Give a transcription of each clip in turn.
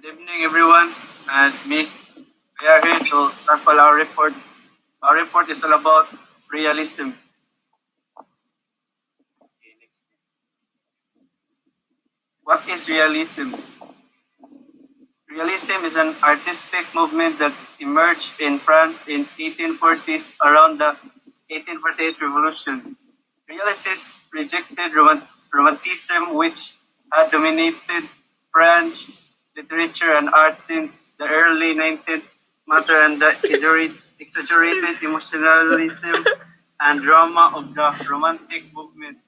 Good evening, everyone. And Miss, we are here to sample our report. Our report is all about realism. Okay, next. What is realism? Realism is an artistic movement that emerged in France in 1840s around the 1848 revolution. Realists rejected romanticism, which had dominated French literature and art since the early 19th matter and the exaggerated emotionalism and drama of the romantic movement.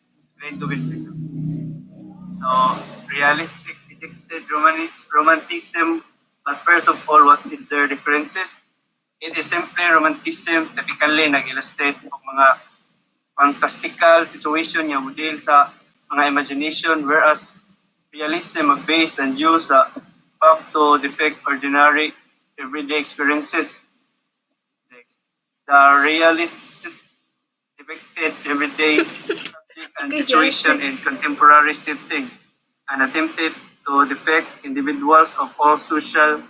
It's going to be so, realistic rejected romanticism, but first of all, what is their differences? It is simply romanticism, typically nag-illustrate ng mga fantastical situation nga model sa mga imagination, whereas realism are based and use fact to depict ordinary everyday experiences. The realist depicted everyday subject and situation in contemporary setting and attempted to depict individuals of all social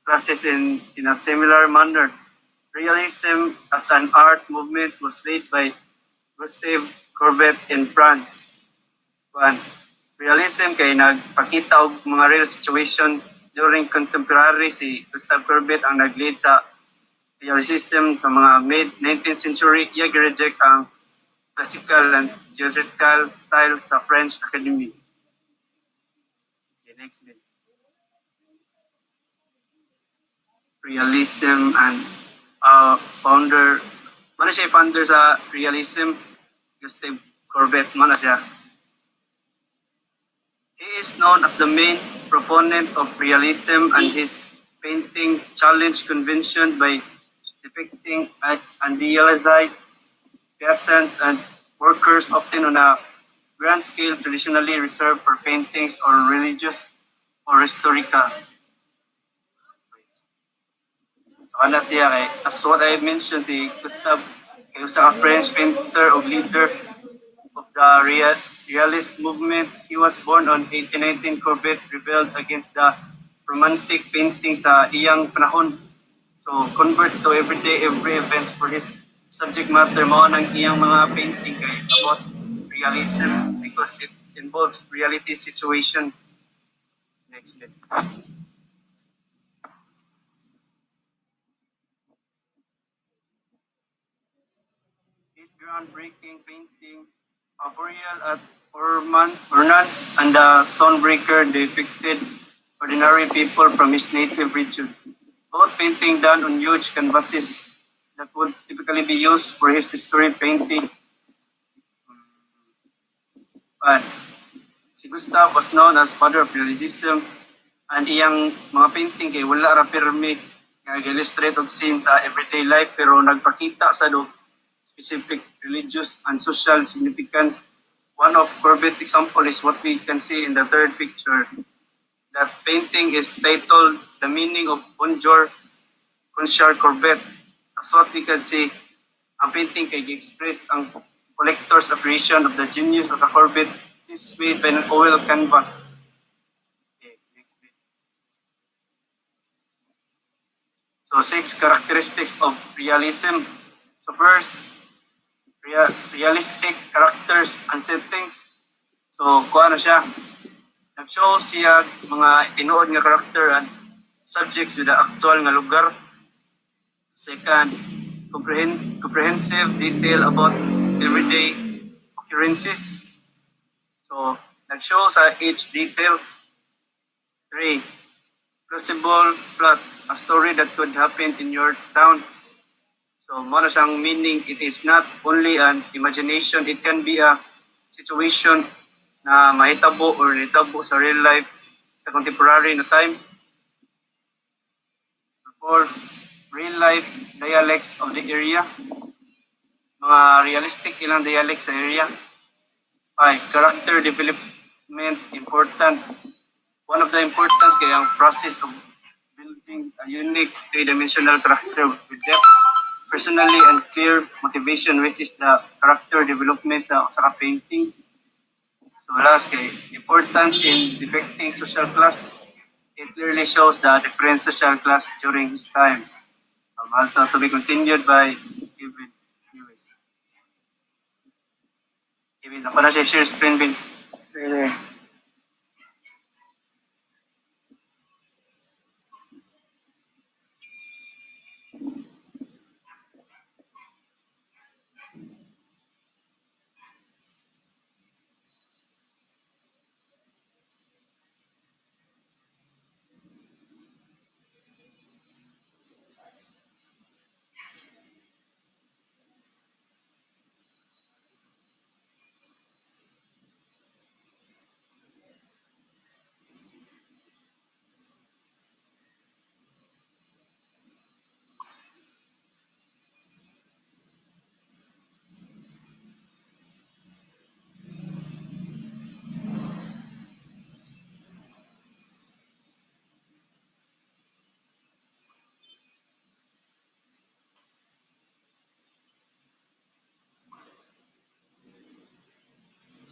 classes in a similar manner. Realism as an art movement was led by Gustave Courbet in France. One, realism kay nagpakita og mga real situation during contemporary. Si Gustave Courbet ang nag-lead sa realism sa mga mid-19th century. Iya gi-reject ang classical and theatrical style sa French Academy. Okay, next bit. Realism and founder, mana siya founder sa realism? Gustave Courbet, mana siya? He is known as the main proponent of realism, and his painting challenged convention by depicting idealized peasants and workers, often on a grand scale traditionally reserved for paintings or religious or historical. So ana siya kay, as what I mentioned, si Gustave kay usa ka French painter o leader of the realist movement. He was born on 1819. Courbet rebelled against the romantic painting sa iyang panahon. So, convert to every events for his subject matter. Mao nang iyang mga painting kay about realism because it involves reality situation. Next bit. His groundbreaking painting, a burial at Ornans and the Stonebreaker, depicted ordinary people from his native region. Both painting done on huge canvases that would typically be used for his history painting. But si Gustav was known as father of realism, and iyang mga painting kay wala ra pirmi nga illustrate og scene sa everyday life pero nagpakita sa do specific religious and social significance. One of Courbet's example is what we can see in the third picture. That painting is titled The Meaning of Bonjour Conchar Courbet. As what we can see, ang painting kay express ang collector's appreciation of the genius of the Courbet is made by an oil canvas. Okay, next bit. So 6 characteristics of realism. So first, realistic characters and settings. So kuha na siya. Nag-show siya mga tinuod nga character and subjects with the actual nga lugar. Second, comprehensive detail about everyday occurrences. So, nag-show sa each details. 3, plausible plot, a story that could happen in your town. So, mo na siyang meaning, it is not only an imagination, it can be a situation na mahitabo or nitabo sa real life sa contemporary na time. 4, real life dialects of the area. Mga realistic ilang dialects sa area. 5, character development, important. One of the importance kay ang process of building a unique three-dimensional character with depth, personally and clear motivation, which is the character development sa painting. So last kay importance in depicting social class. It clearly shows the different social class during his time. So, Malta to be continued by Kevin. Nuez. Kevin, ako na siya share screen bin. Eh,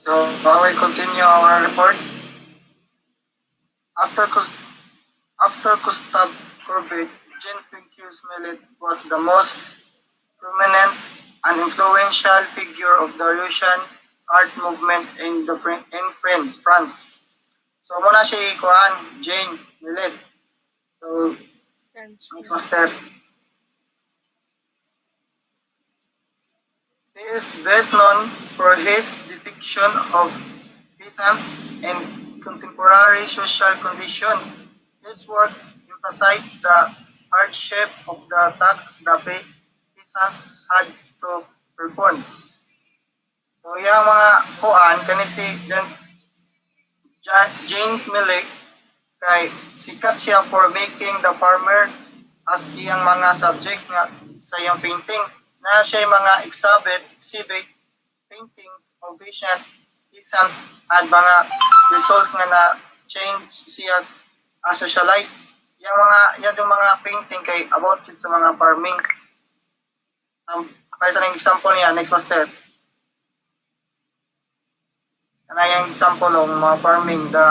so I will continue our report. After Gustav Courbet, Jean-Francois Millet was the most prominent and influential figure of the Russian art movement in France. So muna si Kuan Jean Millet. So next master. He is best known for his depiction of peasants and contemporary social conditions. His work emphasized the hardship of the task the peasant had to perform. So yung mga kuan kani si Jane Millet kay sikat siya for making the farmer as iyang mga subject nga sa iyang painting na siya mga exhibit paintings of vision isang at mga result nga na change siya socialized yung mga painting kay about sa mga farming para sa example niya next master na yung example ng mga farming the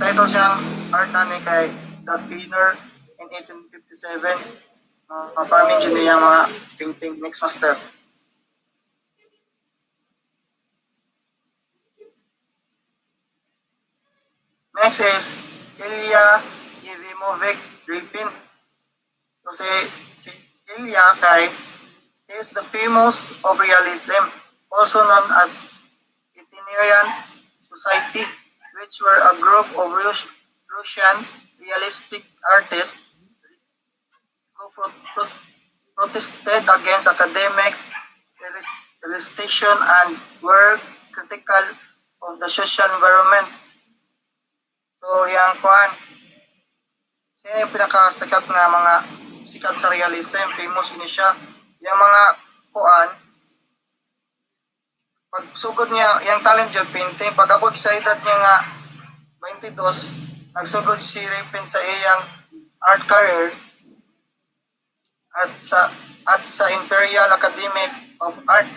title siyang art na ni kay The Beginner in 1857 mga farming dyan niya mga painting next master. Next is Ilya Yevimovic Repin. So si Ilya kay is the famous of realism, also known as Itinerant Society, which were a group of Russian realistic artists who protested against academic restriction and were critical of the social environment. So, yung kuan, siya yung pinakasikat nga mga sikat sa realism, famous ni siya. Yung mga kuan, pag sugod niya, yung talent job painting, pag abot sa edad niya nga 22, nagsugod si Ripin sa iyang art career at sa Imperial Academy of Art.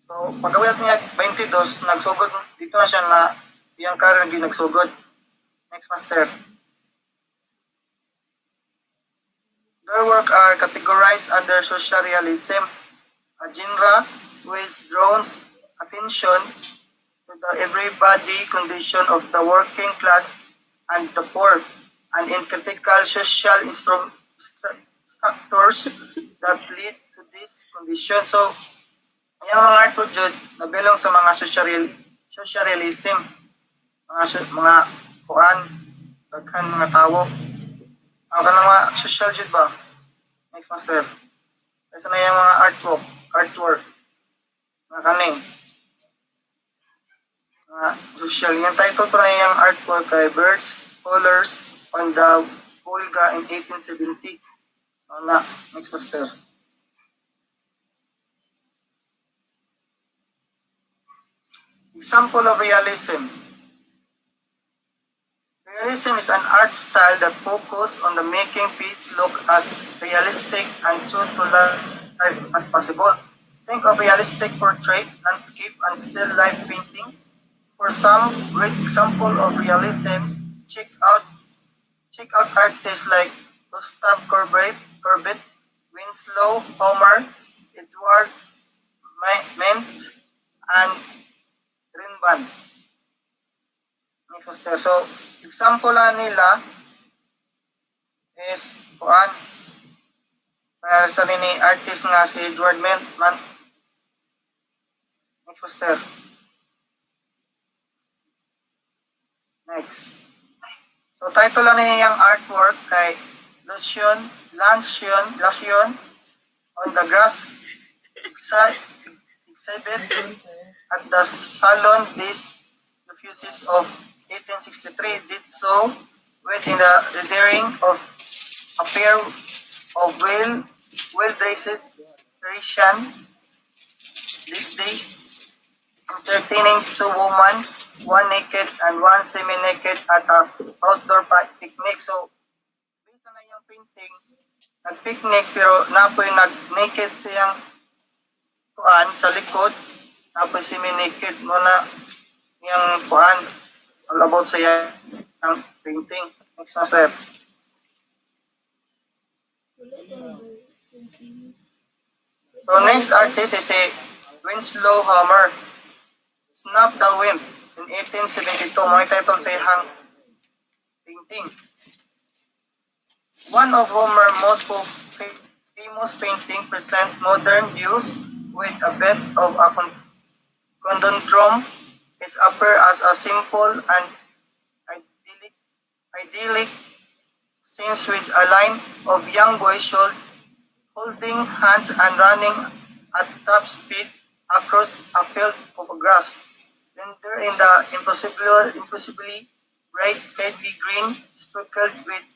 So, pag abot niya 22, nagsugod dito na siya na iyang career nagsugod. Next master. Their work are categorized under social realism, a genre which draws attention to the everybody condition of the working class and the poor, and in critical social structures that lead to this condition. So, yung mga art project nabilong sa mga social realism, mga kuan, daghan mga tao. Ang kanang mga social jud ba? Next master. Kasi na yung mga artwork. Mga kaning. Mga social. Yung title pa na yung artwork kay Birds, Colors on the Volga in 1870. Na, next master. Example of realism. Realism is an art style that focuses on the making piece look as realistic and true to life as possible. Think of realistic portrait, landscape, and still life paintings. For some great example of realism, check out Seek out artists like Gustav Corbett, Winslow, Homer, Edward Ment, and Rinban. Next master. So, example nila is kuan sa nini artist nga si Edward Ment. Next master. Next. So, title na niyang artwork kay Lucian on the Grass exhibit at the Salon des Refugees of 1863 did so within the rendering of a pair of well-dressed Parisian days entertaining two women, one naked and one semi-naked at a outdoor picnic. So, based na yung painting, nag-picnic pero napoy nag-naked siyang kuan sa likod, napoy semi-naked mo na yung kuan all about sa yung painting. Next na step. So next artist is si Winslow Homer. Snap the Wind in 1872. Mga title sa iyang painting. One of Homer's most famous painting present modern views with a bit of a conundrum. It appears as a simple and idyllic scenes with a line of young boys holding hands and running at top speed across a field of grass. Render in the impossibly bright kindly green sprinkled with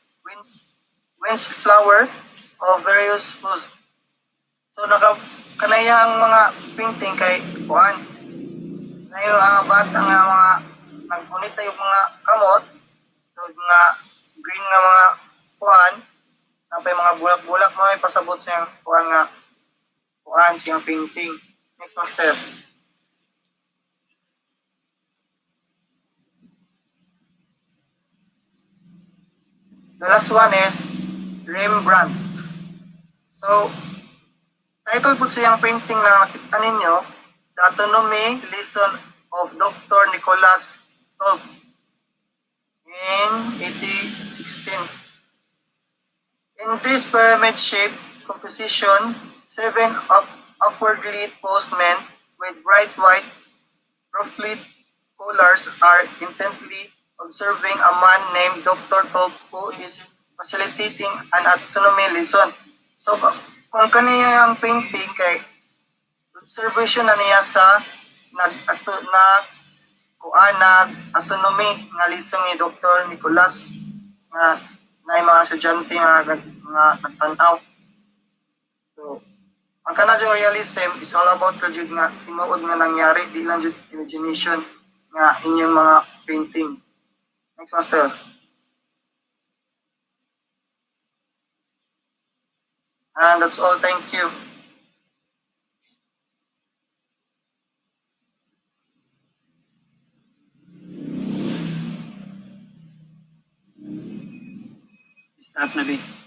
winds flower of various hues. So kanayang mga painting kay kuan. Na yung bata nga mga nagpunita yung mga kamot, yung mga green nga mga kuan, napay mga bulak-bulak mo ay pasabot siyang kuan nga kuan siyang painting. Next master. The last one is Rembrandt. So, title po siyang painting na nakita ninyo, The Autonomy Lesson of Dr. Nicholas Tulp in 1816. In this pyramid-shaped composition, 7 upwardly posed men with bright white ruffled collars are intently observing a man named Dr. Tulp who is facilitating an autonomy lesson. So, kung kaniya ang painting kay observation na niya sa autonomy nga lesson ni Dr. Nicholas nga na mga estudyante nga nagtanaw. So, ang kanadyo realism is all about jud nga tinuod nga nangyari, di lang jud imagination nga inyong mga painting. Next master. And that's all. Thank you. Start na, Bi.